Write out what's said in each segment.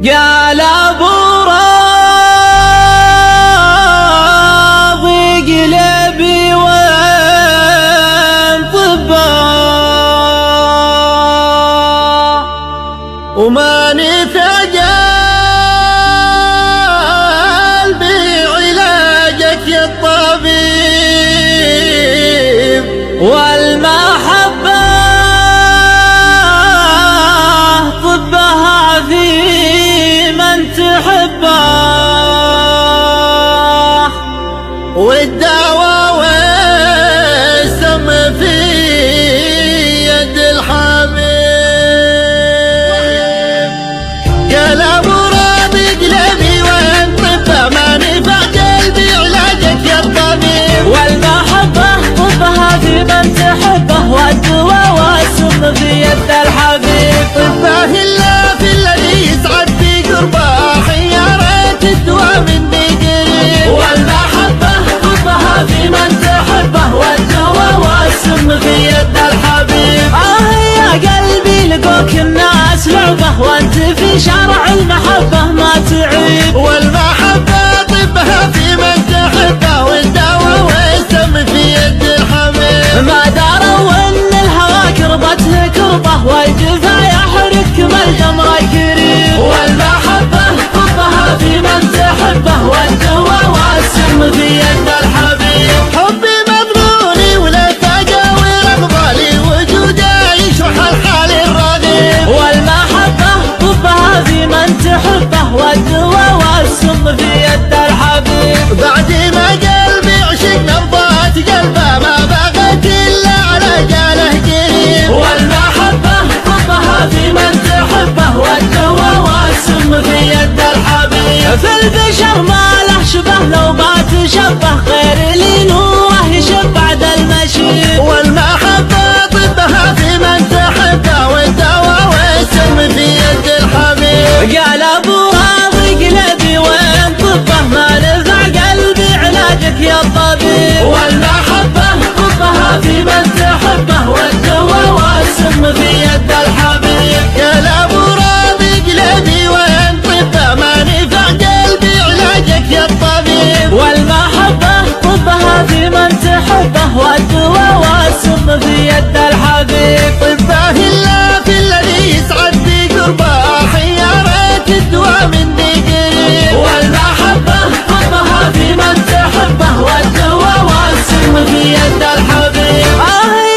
قال ابو راضي قلبي وين طبا وماني ثقل بعلاجك يا الطبيب والمحبة طبها في من تحبه والدواء والسم في يد الحبيب. قال ابو راضي قلبي وين طبه ما نفع قلبي علاجك يا الطبيب والمحبة طبها في من تحبه والدواء والسم في يد الحبيب. طبه الا في الذي يسعد في قربه حيارة الدواء مني قريب والمحبة طبها في من تحبه والدواء والسم في يد الحبيب. يا قلبي لقوك الناس لعبه وانت في شرع المحبة ما تعيب. والمحبة طبها في من تحبه والدواء والسم في يد الحبيب. ما داروا ان الهوى كربته كربه والجفا يحرك ما الجمر قريب. والمحبة طبها في من تحبه والدواء والسم في يد الحبيب. حبي مظنوني ولا تجاوي رغبالي وجوده يشرح الحال الرغيب. والمحبة طبها في من تحبه والدواء والسم في يد الحبيب. بعد ما قلبي عشق نبضات قلبه ما بغت الا على جاله قريب. والمحبة طبها في من تحبه والدواء والسم في يد الحبيب. في البشر ما له شبه لو ما تشبه غير اللي نوره يشب بعد المشي. والمحبة طبها في من تحبه والدواء والسم في يد الحبيب. قال ابو راضي قلبي وين طبه ما نفع قلبي علاجك يا الطبيب. والمحبة طبها في من تحبه والدواء والسم في يد الحبيب. قال ابو راضي قلبي وين طبه ما نفع قلبي علاجك يا الطبيب. والمحبة طبها في من تحبه والدواء والسم في يد الحبيب. طبه الا في الذي يسعد في قربه حيارة الدواء مني قريب. والمحبة طبها في من تحبه والدواء والسم في يد الحبيب.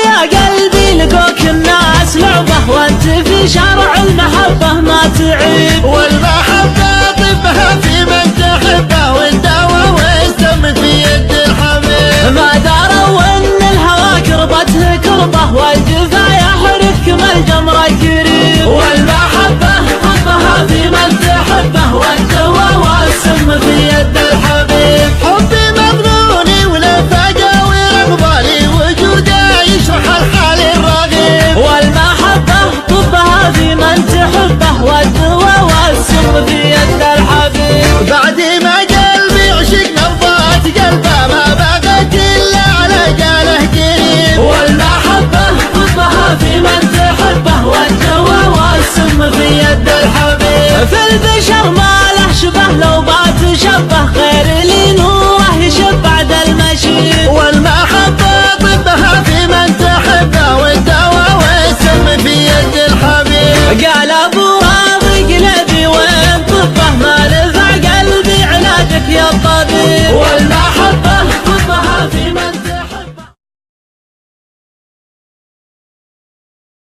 يا قلبي لقوك الناس لعبه وانت في شرع المحبة ما تعيب. والمحبة طبها في من تحبه والدواء والسم في يد الحبيب. ما داروا ان الهوى كربته كربه والجفا يحرك ما الجمر قريب. والمحبة طبها في من تحبه والدواء والسم في يد الحبيب. حبي مظنوني ولا تجاوي رغبالي وجوده يشرح الحال الرغيب. والمحبة طبها في من تحبه والدواء والسم في يد الحبيب. بعد ما قلبي عشق نبضات قلبه ما بغت الا على جاله قريب. والمحبة طبها في من تحبه والدواء والسم في يد الحبيب. في البشر ما له شبه لو ما تشبه غير اللي نوره يشب بعد المشي. والمحبة طبها في من تحبه والدواء والسم في يد الحبيب. قال ابو راضي قلبي وين طبه ما نفع قلبي علاجك يا الطبيب.